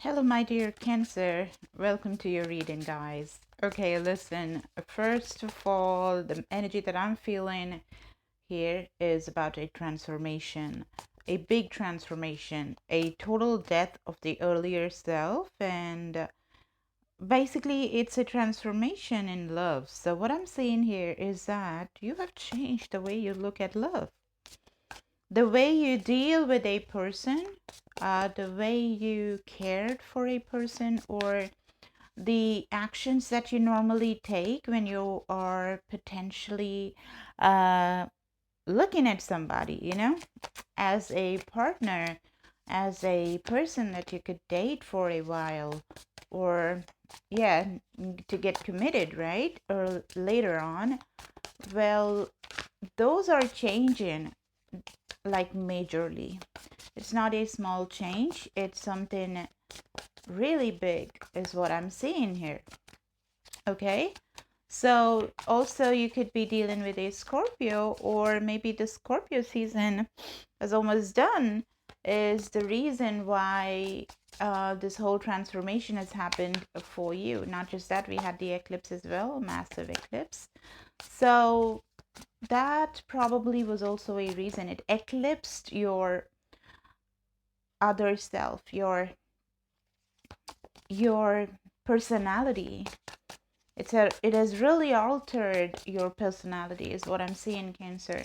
Hello, my dear Cancer. Welcome to your reading, guys. Okay, listen. First of all, the energy that I'm feeling here is about a transformation, a big transformation, a total death of the earlier self, and basically, it's a transformation in love. So, what I'm saying here is that you have changed the way you look at love, the way you deal with a person, the way you cared for a person, or the actions that you normally take when you are potentially uh, looking at somebody, as a partner, as a person that you could date for a while, or, yeah, to get committed, right? Or later on. Well, those are changing like majorly. It's not a small change, it's something really big, is what I'm seeing here. Okay, so also you could be dealing with a Scorpio, or maybe the Scorpio season is almost done, is the reason why this whole transformation has happened for you. Not just that, we had the eclipse as well, massive eclipse. So that probably was also a reason. It eclipsed your other self, your personality. It has really altered your personality, is what I'm seeing, Cancer.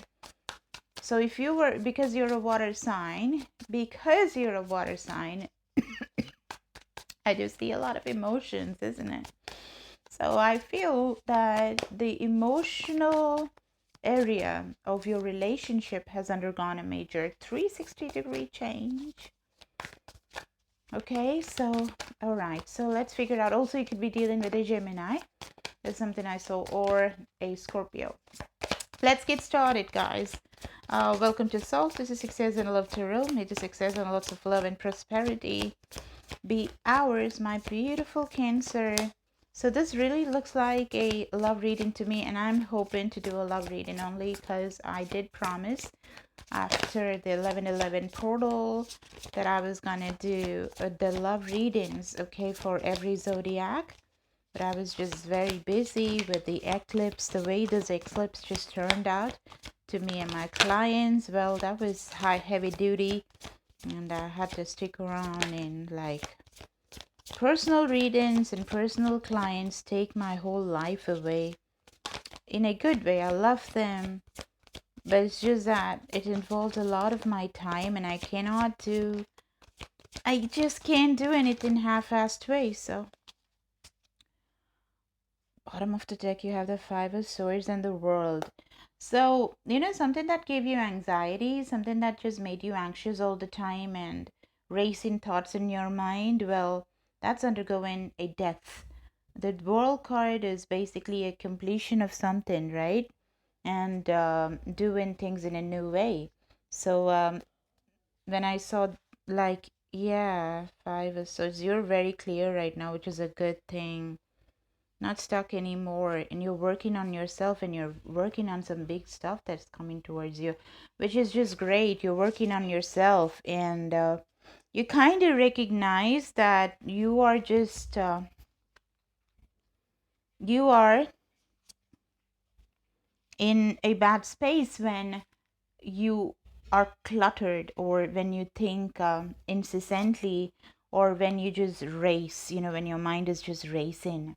So if you were, because you're a water sign, I do see a lot of emotions, isn't it? So I feel that the emotional area of your relationship has undergone a major 360-degree change. Okay, so all right, so let's figure it out. Also, you could be dealing with a Gemini. That's something I saw, or a Scorpio. Let's get started, guys. Welcome to Salt. This is Success and Love Tarot. May the success and lots of love and prosperity be ours, my beautiful Cancer. So this really looks like a love reading to me, and I'm hoping to do a love reading only because I did promise after the 11/11 portal that I was gonna do the love readings, okay, for every zodiac. But I was just very busy with the eclipse. The way this eclipse just turned out to me and my clients, well, that was heavy duty, and I had to stick around, and like personal readings and personal clients take my whole life away in a good way. I love them, but it's just that it involves a lot of my time, and I just can't do anything half-assed way. So bottom of the deck, you have the Five of Swords and the World. So, something that gave you anxiety, something that just made you anxious all the time and racing thoughts in your mind, well, that's undergoing a death. The World card is basically a completion of something, right? And doing things in a new way. So, when I saw, like, yeah, Five of Swords, you're very clear right now, which is a good thing. Not stuck anymore, and you're working on yourself, and you're working on some big stuff that's coming towards you, which is just great. You're working on yourself, and you kind of recognize that you are just you are in a bad space when you are cluttered, or when you think incessantly, or when you just race, when your mind is just racing.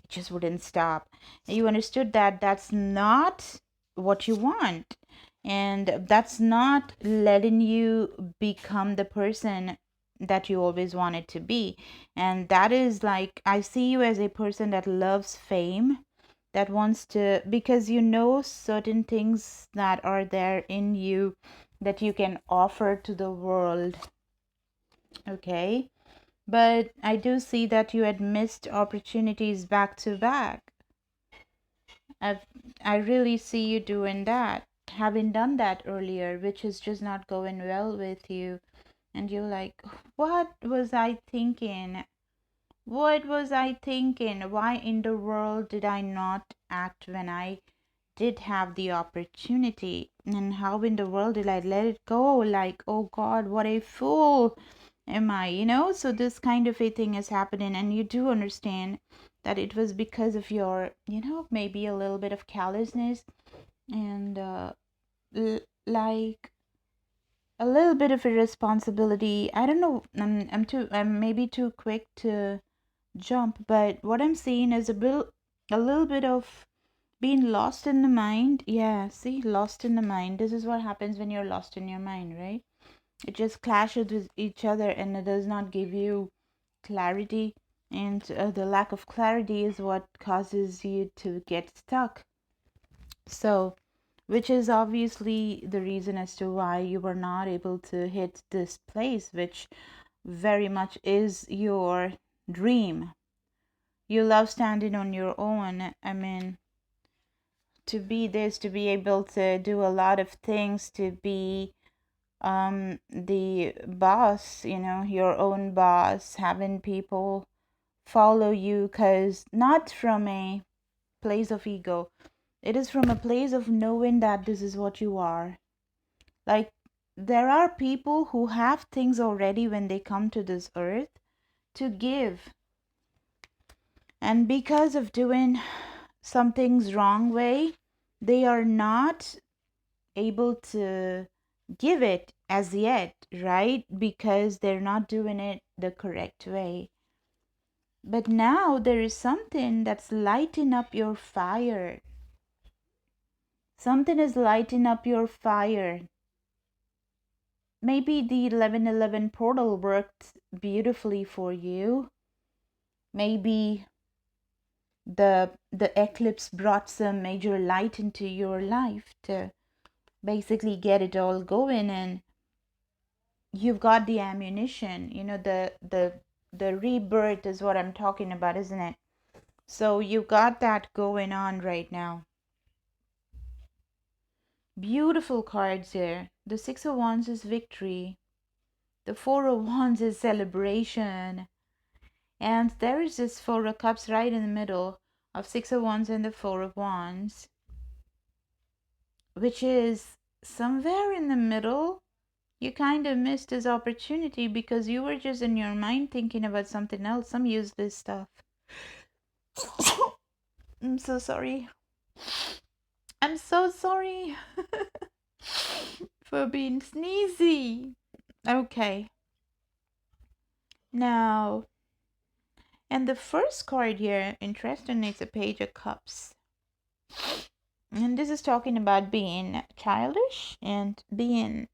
It just wouldn't stop. And you understood that that's not what you want, and that's not letting you become the person that you always wanted to be. And that is, like, I see you as a person that loves fame, that wants to, because certain things that are there in you that you can offer to the world. Okay, but I do see that you had missed opportunities back to back. I really see you doing that, having done that earlier, which is just not going well with you. And you're like, what was I thinking? What was I thinking? Why in the world did I not act when I did have the opportunity? And how in the world did I let it go? Like, oh God, what a fool. am I, you know? So this kind of a thing is happening, and you do understand that it was because of your, you know, maybe a little bit of callousness and like a little bit of irresponsibility. I don't know. I'm maybe too quick to jump, but what I'm seeing is a little bit of being lost in the mind. Yeah, see, lost in the mind. This is what happens when you're lost in your mind, right? It just clashes with each other and it does not give you clarity. And the lack of clarity is what causes you to get stuck. So, which is obviously the reason as to why you were not able to hit this place, which very much is your dream. You love standing on your own. I mean, to be this, to be able to do a lot of things, to be the boss, you know, your own boss, having people follow you, because not from a place of ego, it is from a place of knowing that this is what you are. Like, there are people who have things already when they come to this earth to give, and because of doing some things wrong way, they are not able to give it as yet, right? Because they're not doing it the correct way. But now there is something that's lighting up your fire. Something is lighting up your fire. Maybe the 1111 portal worked beautifully for you. Maybe the eclipse brought some major light into your life to basically get it all going, and you've got the ammunition, you know, the rebirth is what I'm talking about, isn't it? So you've got that going on right now. Beautiful cards here. The 6 of Wands is victory. The 4 of Wands is celebration. And there is this 4 of Cups right in the middle of 6 of Wands and the 4 of Wands, which is somewhere in the middle. You kind of missed this opportunity because you were just in your mind thinking about something else, some useless stuff. I'm so sorry. I'm so sorry for being sneezy. Okay. Now, and the first card here, interestingly, it's a Page of Cups. And this is talking about being childish and being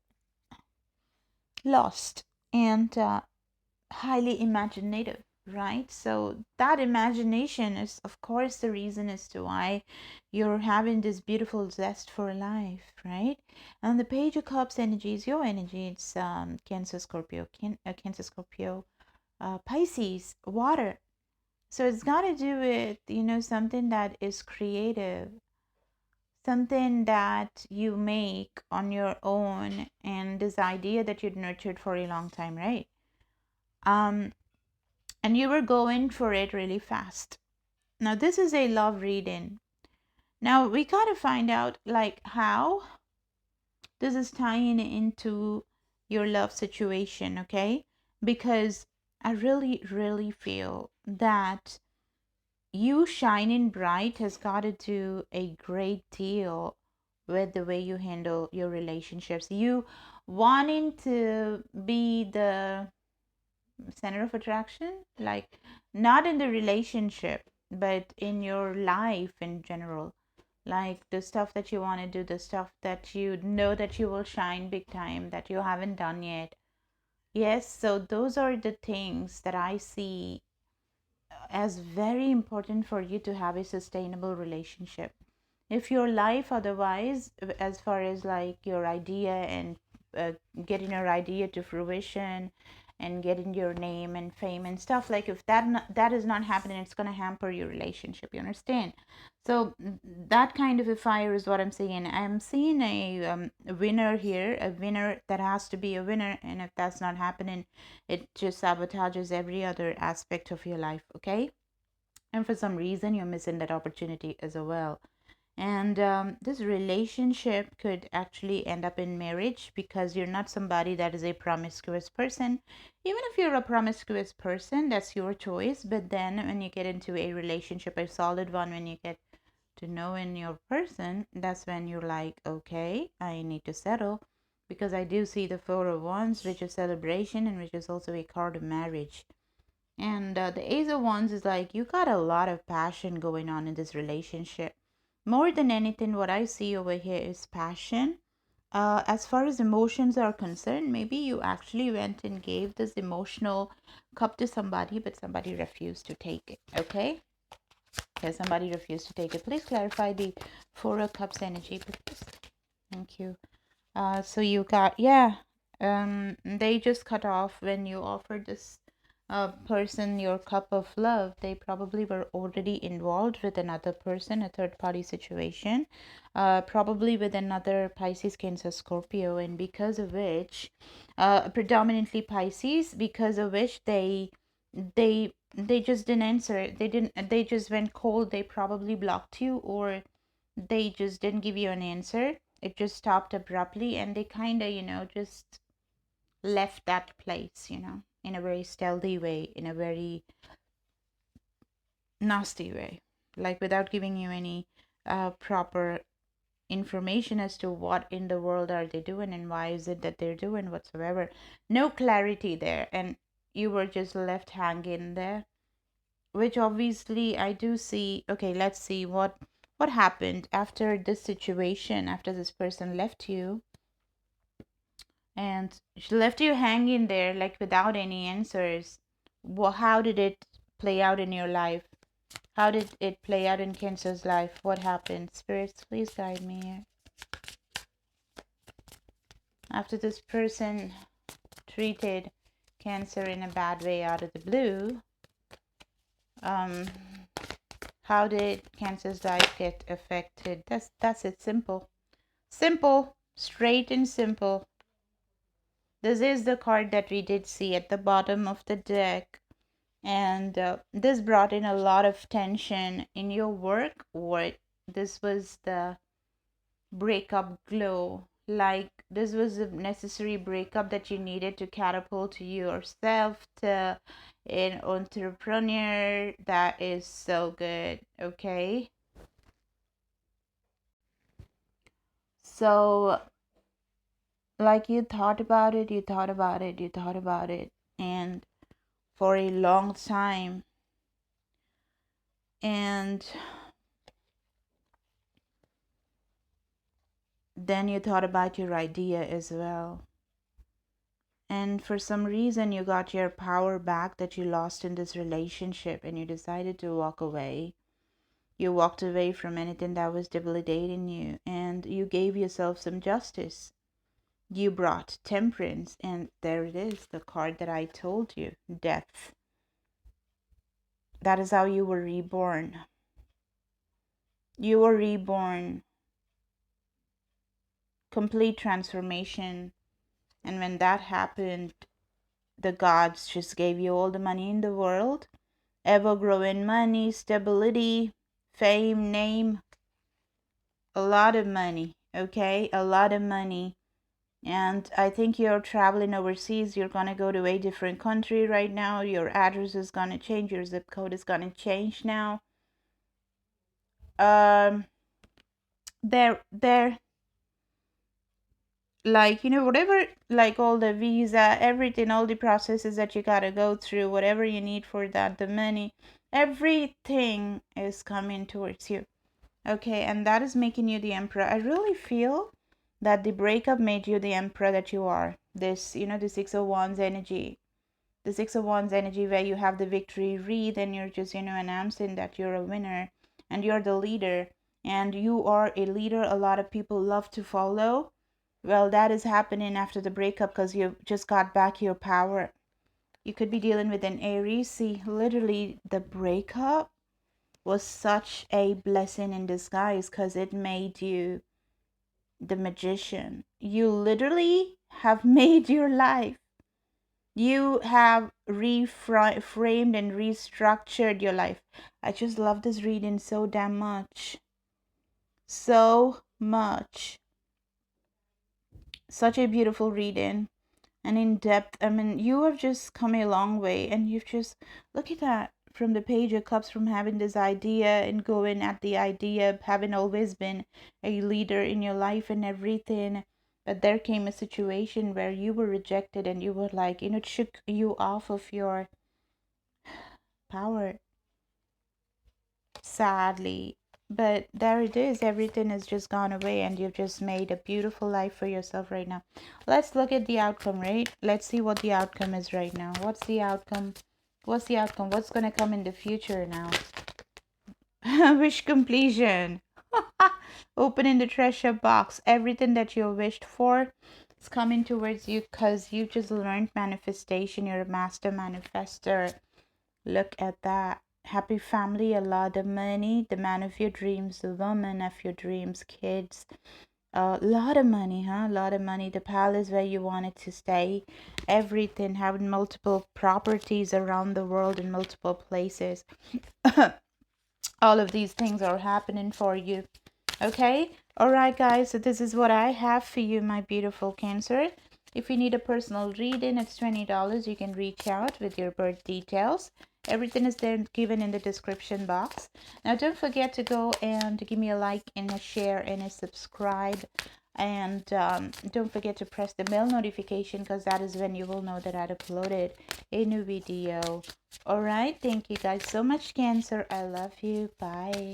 lost and highly imaginative, right? So that imagination is, of course, the reason as to why you're having this beautiful zest for life, right? And the Page of Cups energy is your energy. It's Cancer, Scorpio, Cancer, Scorpio, Pisces, water. So it's got to do with, you know, something that is creative, something that you make on your own, and this idea that you'd nurtured for a long time, right? Um, and you were going for it really fast. Now, this is a love reading. Now, we got to find out, like, how this is tying into your love situation, okay? Because I really, really feel that you shining bright has got to do a great deal with the way you handle your relationships. You wanting to be the center of attraction, like not in the relationship, but in your life in general. Like the stuff that you want to do, the stuff that you know that you will shine big time, that you haven't done yet. Yes, so those are the things that I see as very important for you to have a sustainable relationship. If your life otherwise, as far as like your idea and getting your idea to fruition and getting your name and fame and stuff, like if that is not happening, it's going to hamper your relationship, you understand? So that kind of a fire is what I'm seeing. I'm seeing a winner here, a winner that has to be a winner, and if that's not happening, it just sabotages every other aspect of your life, okay? And for some reason you're missing that opportunity as well. And this relationship could actually end up in marriage, because you're not somebody that is a promiscuous person. Even if you're a promiscuous person, that's your choice. But then when you get into a relationship, a solid one, when you get to know in your person, that's when you're like, okay, I need to settle. Because I do see the Four of Wands, which is celebration and which is also a card of marriage. And the Ace of Wands is like, you got a lot of passion going on in this relationship. More than anything, what I see over here is passion. As far as emotions are concerned, maybe you actually went and gave this emotional cup to somebody, but somebody refused to take it. Okay? Yeah, somebody refused to take it. Please clarify the Four of Cups energy, please. Thank you. So you got, yeah, they just cut off when you offered this person your cup of love. They probably were already involved with another person, a third party situation, probably with another Pisces, Cancer, Scorpio, and because of which, predominantly Pisces, because of which they just didn't answer. They just went cold. They probably blocked you, or they just didn't give you an answer. It just stopped abruptly, and they kind of, just left that place, in a very stealthy way, in a very nasty way, like without giving you any proper information as to what in the world are they doing and why is it that they're doing whatsoever. No clarity there, and you were just left hanging there, which obviously I do see. Okay, let's see what happened after this situation, after this person left you, and she left you hanging there like without any answers. How did it play out in your life? How did it play out in Cancer's life? What happened? Spirits, please guide me here. After this person treated Cancer in a bad way out of the blue, um, how did Cancer's life get affected? That's it. Simple. Simple. Straight and simple. This is the card that we did see at the bottom of the deck. And this brought in a lot of tension in your work, or this was the breakup glow. Like this was a necessary breakup that you needed to catapult yourself to an entrepreneur. That is so good. Okay. So, like, you thought about it, you thought about it, you thought about it, and for a long time. And then you thought about your idea as well. And for some reason, you got your power back that you lost in this relationship, and you decided to walk away. You walked away from anything that was debilitating you, and you gave yourself some justice. You brought temperance, and there it is, the card that I told you, death. That is how you were reborn. You were reborn. Complete transformation. And when that happened, the gods just gave you all the money in the world, ever growing money, stability, fame, name, a lot of money, okay? A lot of money. And I think you're traveling overseas. You're going to go to a different country right now. Your address is going to change. Your zip code is going to change now. They're like, whatever, like all the visa, everything, all the processes that you got to go through, whatever you need for that, the money, everything is coming towards you. Okay, and that is making you the emperor. I really feel that the breakup made you the emperor that you are. This, the Six of Wands energy. The Six of Wands energy, where you have the victory wreath and you're just, announcing that you're a winner and you're the leader. And you are a leader a lot of people love to follow. Well, that is happening after the breakup because you just got back your power. You could be dealing with an Aries. See, literally, the breakup was such a blessing in disguise because it made you the magician. You literally have made your life. You have reframed and restructured your life. I just love this reading so damn much. so much. Such a beautiful reading and in depth. I mean, you have just come a long way, and you've just, look at that, from the Page of Cups, from having this idea and going at the idea, having always been a leader in your life and everything. But there came a situation where you were rejected, and you were like, it shook you off of your power, sadly. But there it is. Everything has just gone away, and you've just made a beautiful life for yourself right now. Let's look at the outcome, right? Let's see what the outcome is right now. What's the outcome? What's the outcome? What's going to come in the future now? Wish completion. Opening the treasure box. Everything that you wished for is coming towards you, because you just learned manifestation. You're a master manifester. Look at that. Happy family, a lot of money, the man of your dreams, the woman of your dreams, kids, a lot of money, huh? A lot of money. The palace where you wanted to stay, everything, having multiple properties around the world in multiple places. All of these things are happening for you. Okay? Alright, guys, so this is what I have for you, my beautiful Cancer. If you need a personal reading, it's $20. You can reach out with your birth details. Everything is there given in the description box. Now, don't forget to go and give me a like and a share and a subscribe. And don't forget to press the bell notification, because that is when you will know that I uploaded a new video. Alright, thank you guys so much, Cancer. I love you. Bye.